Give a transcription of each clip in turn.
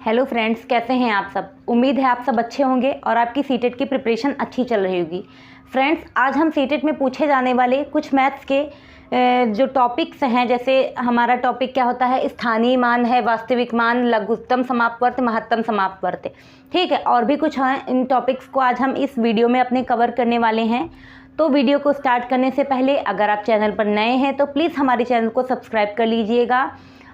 Hello friends, कैसे हैं आप सब। उम्मीद है आप सब अच्छे होंगे और आपकी सीटेट की प्रिपरेशन अच्छी चल रही होगी। फ्रेंड्स, आज हम सीटेट में पूछे जाने वाले कुछ मैथ्स के जो टॉपिक्स हैं, जैसे हमारा टॉपिक क्या होता है, स्थानीय मान है, वास्तविक मान, लघुत्तम समापवर्त, महत्तम समापवर्त, ठीक है, और भी कुछ हैं। इन टॉपिक्स को आज हम इस वीडियो में अपने कवर करने वाले हैं। तो वीडियो को स्टार्ट करने से पहले अगर आप चैनल पर नए हैं तो प्लीज़ हमारे चैनल को सब्सक्राइब कर लीजिएगा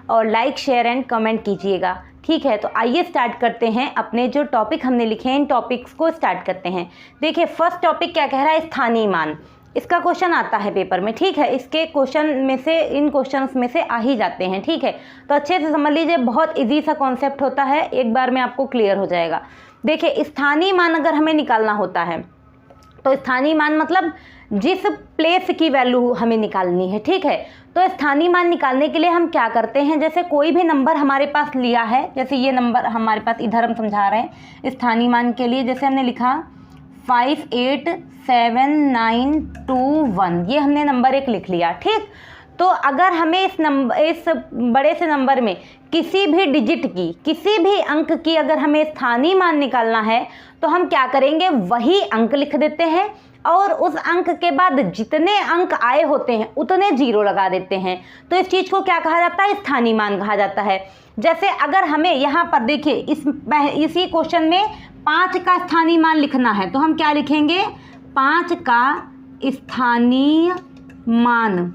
और लाइक, शेयर एंड कमेंट कीजिएगा, ठीक है। तो आइए स्टार्ट करते हैं। अपने जो टॉपिक हमने लिखे हैं इन टॉपिक्स को स्टार्ट करते हैं। देखिए, फर्स्ट टॉपिक क्या कह रहा है, स्थानीय मान। इसका क्वेश्चन आता है पेपर में, ठीक है। इसके क्वेश्चन में से, इन क्वेश्चंस में से आ ही जाते हैं, ठीक है। तो अच्छे से समझ लीजिए, बहुत इजी सा कॉन्सेप्ट होता है, एक बार में आपको क्लियर हो जाएगा। देखिए, स्थानीय मान अगर हमें निकालना होता है तो स्थानीय मान मतलब जिस प्लेस की वैल्यू हमें निकालनी है, ठीक है। तो स्थानीय मान निकालने के लिए हम क्या करते हैं, जैसे कोई भी नंबर हमारे पास लिया है, जैसे ये नंबर हमारे पास इधर हम समझा रहे हैं स्थानीय मान के लिए, जैसे हमने लिखा 587921, ये हमने नंबर एक लिख लिया, ठीक। तो अगर हमें इस बड़े से नंबर में किसी भी डिजिट की, किसी भी अंक की अगर हमें स्थानीय मान निकालना है तो हम क्या करेंगे, वही अंक लिख देते हैं और उस अंक के बाद जितने अंक आए होते हैं उतने जीरो लगा देते हैं। तो इस चीज़ को क्या कहा जाता है, स्थानीय मान कहा जाता है। जैसे अगर हमें यहाँ पर देखिए इसी क्वेश्चन में 5 का स्थानीय मान लिखना है तो हम क्या लिखेंगे, 5 का स्थानीय मान।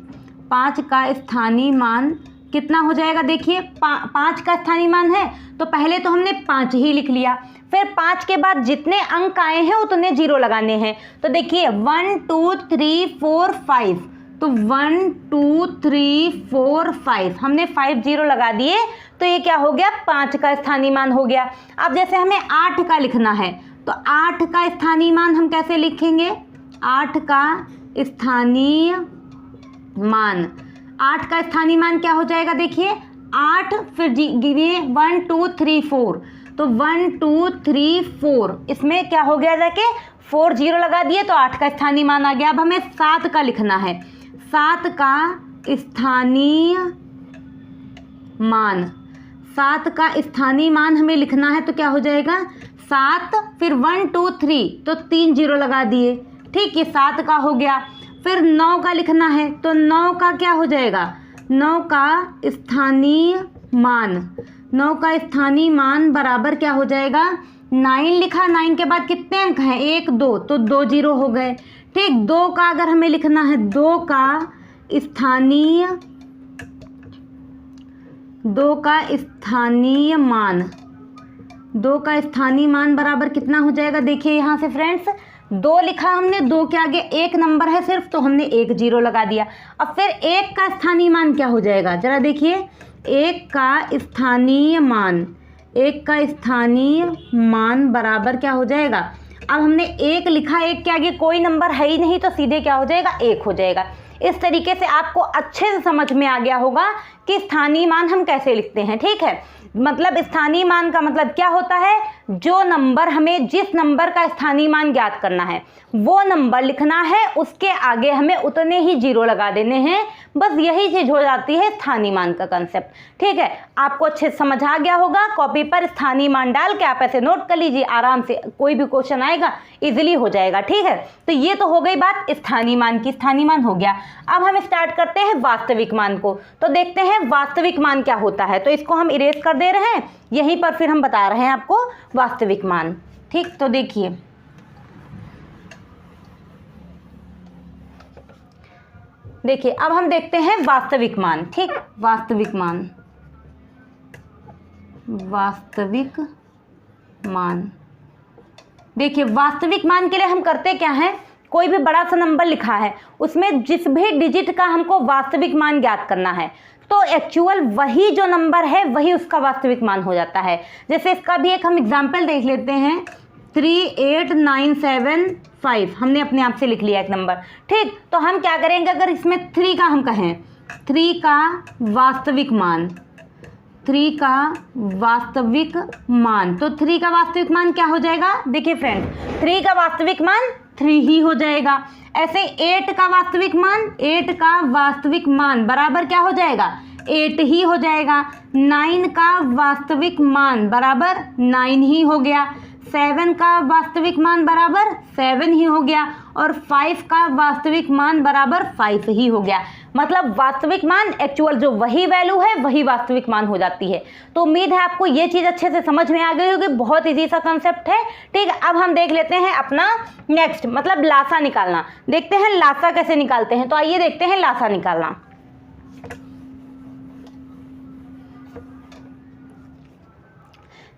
5 का स्थानीय मान कितना हो जाएगा, देखिए 5 का स्थानीय मान है तो पहले तो हमने 5 ही लिख लिया, फिर 5 के बाद जितने अंक आए हैं उतने जीरो लगाने हैं। तो देखिए 1 2 3 4 5, तो 1 2 3 4 5 हमने 5 जीरो लगा दिए, तो ये क्या हो गया, 5 का स्थानीय मान हो गया। अब जैसे हमें 8 का लिखना है तो 8 का स्थानीय मान हम कैसे लिखेंगे, 8 का स्थानीय मान, 8 का स्थानीय मान क्या हो जाएगा, देखिए 8 फिर गिनिए 1 2 3 4, तो 1 2 3 4, इसमें क्या हो गया, जाके 4 जीरो लगा दिए तो 8 का स्थानीय मान आ गया। अब हमें 7 का लिखना है, 7 का स्थानीय मान, 7 का स्थानीय मान हमें लिखना है तो क्या हो जाएगा, 7 फिर 1 2 3, तो 3 जीरो लगा दिए, ठीक, ये 7 का हो गया। फिर 9 का लिखना है तो 9 का क्या हो जाएगा, 9 का स्थानीय मान, 9 का स्थानीय मान बराबर क्या हो जाएगा, 9 लिखा, 9 के बाद कितने अंक हैं, 1 2, तो 2 जीरो हो गए, ठीक। 2 का अगर हमें लिखना है, 2 का स्थानीय मान, 2 का स्थानीय मान बराबर कितना हो जाएगा, देखिए यहाँ से फ्रेंड्स 2 लिखा हमने, 2 के आगे एक नंबर है सिर्फ, तो हमने 1 जीरो लगा दिया। अब फिर 1 का स्थानीय मान क्या हो जाएगा, जरा देखिए, 1 का स्थानीय मान, 1 का स्थानीय मान बराबर क्या हो जाएगा, अब हमने 1 लिखा, 1 के आगे कोई नंबर है ही नहीं तो सीधे क्या हो जाएगा, 1 हो जाएगा। इस तरीके से आपको अच्छे से समझ में आ गया होगा कि स्थानीय मान हम कैसे लिखते हैं, ठीक है। मतलब स्थानीय मान का मतलब क्या होता है, जो नंबर हमें, जिस नंबर का स्थानीय मान ज्ञात करना है वो नंबर लिखना है, उसके आगे हमें उतने ही जीरो लगा देने हैं, बस यही चीज़ हो जाती है स्थानीय मान का कंसेप्ट, ठीक है। आपको अच्छे से समझ आ गया होगा। कॉपी पर स्थानीय मान डाल के आप ऐसे नोट कर लीजिए, आराम से कोई भी क्वेश्चन आएगा इजीली हो जाएगा, ठीक है। तो ये तो हो गई बात स्थानीय मान की, स्थानीय मान हो गया। अब हम स्टार्ट करते हैं वास्तविक मान को, तो देखते हैं वास्तविक मान क्या होता है। तो इसको हम इरेज कर दे रहे हैं, यहीं पर फिर हम बता रहे हैं आपको वास्तविक मान, ठीक। तो देखिए अब हम देखते हैं वास्तविक मान, ठीक। वास्तविक मान, देखिए वास्तविक मान के लिए हम करते क्या हैं, कोई भी बड़ा सा नंबर लिखा है उसमें जिस भी डिजिट का हमको वास्तविक मान ज्ञात करना है तो एक्चुअल वही जो नंबर है वही उसका वास्तविक मान हो जाता है। जैसे इसका भी एक हम एग्जाम्पल देख लेते हैं, 38975 हमने अपने आप से लिख लिया एक नंबर, ठीक। तो हम क्या करेंगे, अगर इसमें 3 का हम कहें, 3 का वास्तविक मान, 3 का वास्तविक मान, तो 3 का वास्तविक मान क्या हो जाएगा, देखिए फ्रेंड्स 3 का वास्तविक मान 3 ही हो जाएगा। ऐसे 8 का वास्तविक मान, 8 का वास्तविक मान बराबर क्या हो जाएगा, 8 ही हो जाएगा। 9 का वास्तविक मान बराबर 9 ही हो गया। 7 का वास्तविक मान बराबर 7 ही हो गया और 5 का वास्तविक मान बराबर 5 ही हो गया। मतलब वास्तविक मान एक्चुअल जो वही वैल्यू है वही वास्तविक मान हो जाती है। तो उम्मीद है आपको ये चीज़ अच्छे से समझ में आ गई होगी। बहुत इजी सा कंसेप्ट है। ठीक है, अब हम देख लेते हैं अपना नेक्स्ट, मतलब लासा निकालना। देखते हैं लासा कैसे निकालते हैं। तो आइए देखते हैं लासा निकालना।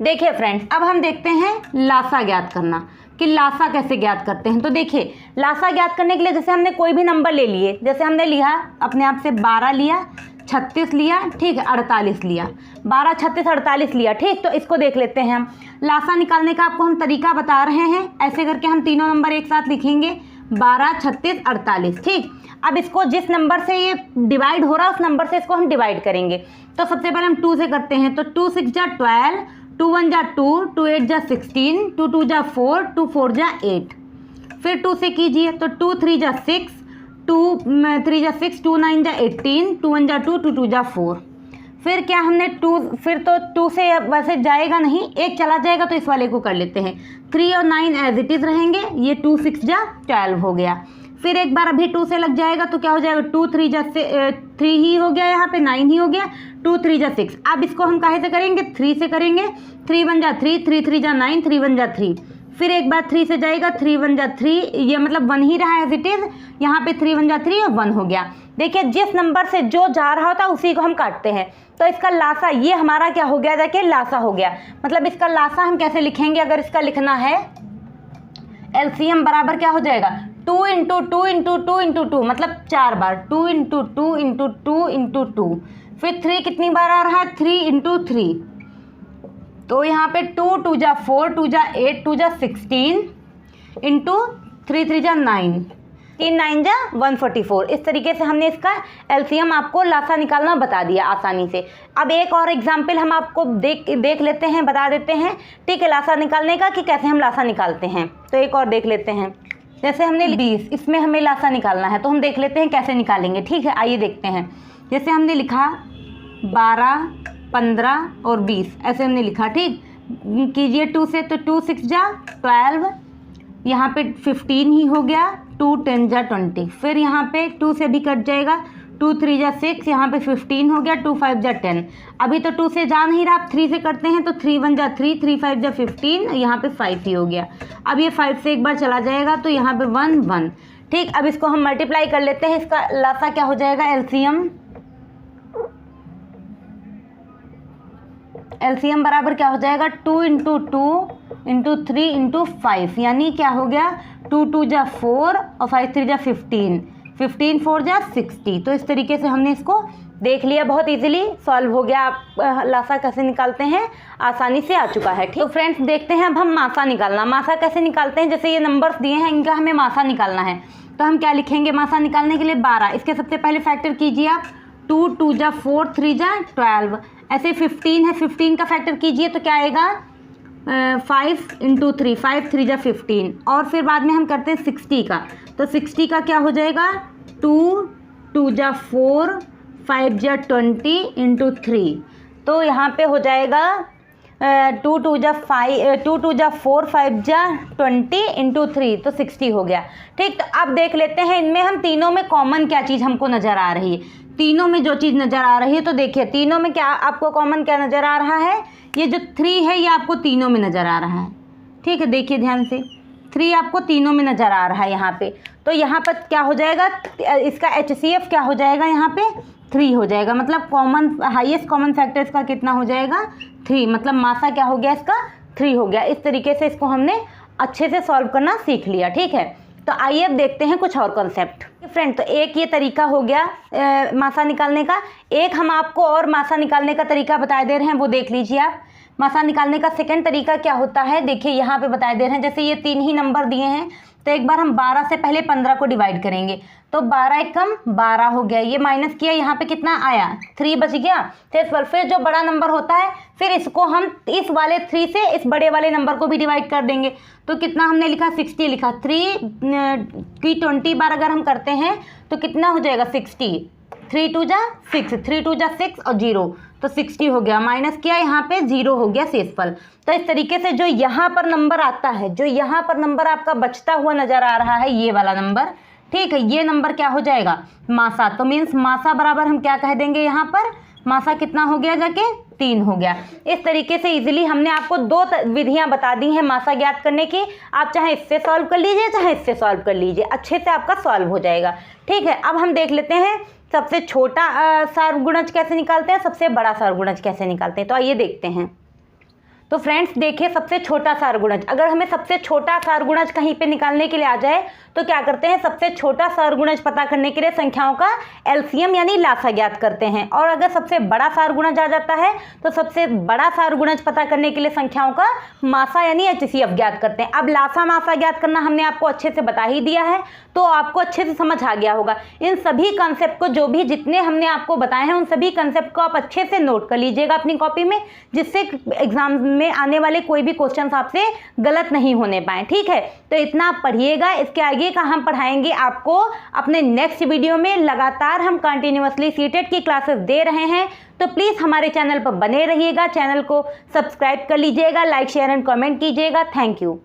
देखिए फ्रेंड्स, अब हम देखते हैं लासा ज्ञात करना कि लासा कैसे ज्ञात करते हैं। तो देखिए लासा ज्ञात करने के लिए जैसे हमने कोई भी नंबर ले लिए, जैसे हमने लिया अपने आप से 12 लिया, 36 लिया, ठीक है, 48 लिया, 12, 36, 48 लिया। ठीक, तो इसको देख लेते हैं हम। लासा निकालने का आपको हम तरीका बता रहे हैं। ऐसे करके हम तीनों नंबर एक साथ लिखेंगे, 12, 36, 48। ठीक, अब इसको जिस नंबर से ये डिवाइड हो रहा है उस नंबर से इसको हम डिवाइड करेंगे। तो सबसे पहले हम 2 से करते हैं। तो 2 6 जा 12, 2 1 जा 2, 2 8 जा 16, 2 2 जा 4, 2 4 जा 8। फिर 2 से कीजिए तो 2 3 जा 6, 2 3 जा 6, 2 9 जा 18, 2 1 जा 2, 2 2 जा 4। फिर क्या हमने 2, फिर तो 2 से वैसे जाएगा नहीं, एक चला जाएगा तो इस वाले को कर लेते हैं। 3 और 9 एज इट इज़ रहेंगे। ये 2 6 जा 12 हो गया। फिर एक बार अभी 2 से लग जाएगा तो क्या हो जाएगा, 2 3 जा 3 ही हो गया, यहाँ पे 9 ही हो गया, 2 3 जा 6। अब इसको हम काहे से करेंगे, 3 से करेंगे। 3 1 जा 3, 3 3 जा 9, 3 1 जा 3। फिर एक बार 3 से जाएगा, 3 1 जा 3, ये मतलब 1 ही रहा एज इट इज़। यहाँ पे 3 1 जा 3 और 1 हो गया। देखिए जिस नंबर से जो जा रहा होता है उसी को हम काटते हैं। तो इसका लासा ये हमारा क्या हो गया, देखिए लासा हो गया। मतलब इसका लासा हम कैसे लिखेंगे, अगर इसका लिखना है एलसीएम बराबर क्या हो जाएगा, 2 इंटू 2 इंटू 2 इंटू 2, मतलब 4 बार 2 इंटू 2 इंटू 2 इंटू 2। फिर 3 कितनी बार आ रहा है, 3 इंटू 3। तो यहाँ पे 2 2 जा 4, 2 जा 8, 2 जा 16 इंटू 3 3 जा 9, 3 9 जा 144। इस तरीके से हमने इसका एलसीएम आपको लासा निकालना बता दिया आसानी से। अब एक और एग्जाम्पल हम आपको देख लेते हैं, बता देते हैं। ठीक है, लासा निकालने का कि कैसे हम लासा निकालते हैं। तो एक और देख लेते हैं। जैसे हमने 20, इसमें हमें लासा निकालना है तो हम देख लेते हैं कैसे निकालेंगे। ठीक है, आइए देखते हैं। जैसे हमने लिखा 12, 15 और 20, ऐसे हमने लिखा। ठीक, कीजिए 2 से, तो 2 6 जा 12, यहाँ पे 15 ही हो गया, 2 10 जा 20। फिर यहाँ पे 2 से भी कट जाएगा, 2 3 जा 6, यहाँ पे 15 हो गया, 2 5 जा 10। अभी तो 2 से जा नहीं रहा, आप 3 से करते हैं तो 3 1 जा 3, 3 5 जा 15, यहाँ पे 5 ही हो गया। अब ये 5 से एक बार चला जाएगा तो यहाँ पे 1 1। ठीक, अब इसको हम मल्टीप्लाई कर लेते हैं। इसका लासा क्या हो जाएगा, एलसीएम बराबर क्या हो जाएगा, 2 इंटू 2 इंटू 3 इंटू 5, यानी क्या हो गया, 2 2 जा 4 और 5 3 जा 15, 15 4 जा 60। तो इस तरीके से हमने इसको देख लिया, बहुत इजीली सॉल्व हो गया। आप लासा कैसे निकालते हैं आसानी से आ चुका है। ठीक, तो फ्रेंड्स देखते हैं अब हम मासा निकालना। मासा कैसे निकालते हैं, जैसे ये नंबर्स दिए हैं इनका हमें मासा निकालना है। तो हम क्या लिखेंगे मासा निकालने के लिए, 12। इसके सबसे पहले फैक्टर कीजिए आप, 2 2 जा 4, 3 जा 12। ऐसे 15 है, 15 का फैक्टर कीजिए तो क्या आएगा, 5 इंटू 3, 5 3 जा 15। और फिर बाद में हम करते हैं 60 का। तो 60 का क्या हो जाएगा, 2 2 जा 4, 5 जा 20 इंटू 3। तो यहाँ पे हो जाएगा 2 2 जा 4, 5 जा 20 इंटू 3, तो 60 हो गया। ठीक, तो अब देख लेते हैं इनमें हम तीनों में कॉमन क्या चीज़ हमको नज़र आ रही है। तीनों में जो चीज़ नज़र आ रही है, तो देखिए तीनों में क्या आपको कॉमन क्या नज़र आ रहा है, ये जो 3 है ये आपको तीनों में नज़र आ रहा है। ठीक है, देखिए ध्यान से, 3 आपको तीनों में नज़र आ रहा है यहाँ पे। तो यहाँ पर क्या हो जाएगा, इसका HCF क्या हो जाएगा, यहाँ पे 3 हो जाएगा। मतलब कॉमन हाईएस्ट कॉमन फैक्टर इसका कितना हो जाएगा, 3। मतलब मासा क्या हो गया इसका, 3 हो गया। इस तरीके से इसको हमने अच्छे से सॉल्व करना सीख लिया। ठीक है, तो आइए अब देखते हैं कुछ और कॉन्सेप्ट। फ्रेंड, तो एक ये तरीका हो गया मासा निकालने का। एक हम आपको और मासा निकालने का तरीका बता दे रहे हैं, वो देख लीजिए आप। मासा निकालने का सेकंड तरीका क्या होता है, देखिए यहाँ पे बता दे रहे हैं। जैसे ये 3 ही नंबर दिए हैं, तो एक बार हम 12 से पहले 15 को डिवाइड करेंगे। तो 12 एकम 12 हो गया, ये माइनस किया, यहाँ पे कितना आया, 3 बच गया। तो इस पर फिर जो बड़ा नंबर होता है, फिर इसको हम इस वाले 3 से इस बड़े वाले नंबर को भी डिवाइड कर देंगे। तो कितना हमने लिखा, 60 लिखा। 3 की 20 बार अगर हम करते हैं तो कितना हो जाएगा, 60। 3 2 जा 6, 3 2 जा 6 और 0 तो 60 हो गया, माइनस किया यहाँ पे 0 हो गया शेषफल। तो इस तरीके से जो यहाँ पर नंबर आता है, जो यहाँ पर नंबर आपका बचता हुआ नजर आ रहा है, ये वाला नंबर, ठीक है, ये नंबर क्या हो जाएगा, मासा। तो मीन्स मासा बराबर हम क्या कह देंगे यहाँ पर, मासा कितना हो गया जाके 3 हो गया। इस तरीके से इजीली हमने आपको 2 विधियां बता दी हैं मासा ज्ञात करने की। आप चाहे इससे सॉल्व कर लीजिए चाहे इससे सॉल्व कर लीजिए, अच्छे से आपका सॉल्व हो जाएगा। ठीक है, अब हम देख लेते हैं सबसे छोटा सारगुणज कैसे निकालते हैं, सबसे बड़ा सारगुणज कैसे निकालते हैं। तो आइए देखते हैं। तो फ्रेंड्स देखिए, सबसे छोटा सारगुणज, अगर हमें सबसे छोटा सारगुणज कहीं पे निकालने के लिए आ जाए तो क्या करते हैं, सबसे छोटा सारगुणज पता करने के लिए संख्याओं का एलसीएम यानी लासा ज्ञात करते हैं। और अगर सबसे बड़ा सारगुणज आ जाता है तो सबसे बड़ा सारगुणज पता करने के लिए संख्याओं का मासा यानी एचसीएफ ज्ञात करते हैं। अब लासा मासा ज्ञात करना हमने आपको अच्छे से बता ही दिया है, तो आपको अच्छे से समझ आ गया होगा। इन सभी कंसेप्ट को, जो भी जितने हमने आपको बताए हैं, उन सभी कंसेप्ट को आप अच्छे से नोट कर लीजिएगा अपनी कॉपी में, जिससे एग्जाम में आने वाले कोई भी क्वेश्चन आपसे गलत नहीं होने पाए। ठीक है, तो इतना आप पढ़िएगा। इसके आगे का हम पढ़ाएंगे आपको अपने नेक्स्ट वीडियो में। लगातार हम कंटिन्यूअसली सीटेट की क्लासेस दे रहे हैं, तो प्लीज़ हमारे चैनल पर बने रहिएगा। चैनल को सब्सक्राइब कर लीजिएगा, लाइक शेयर एंड कमेंट कीजिएगा। Thank you.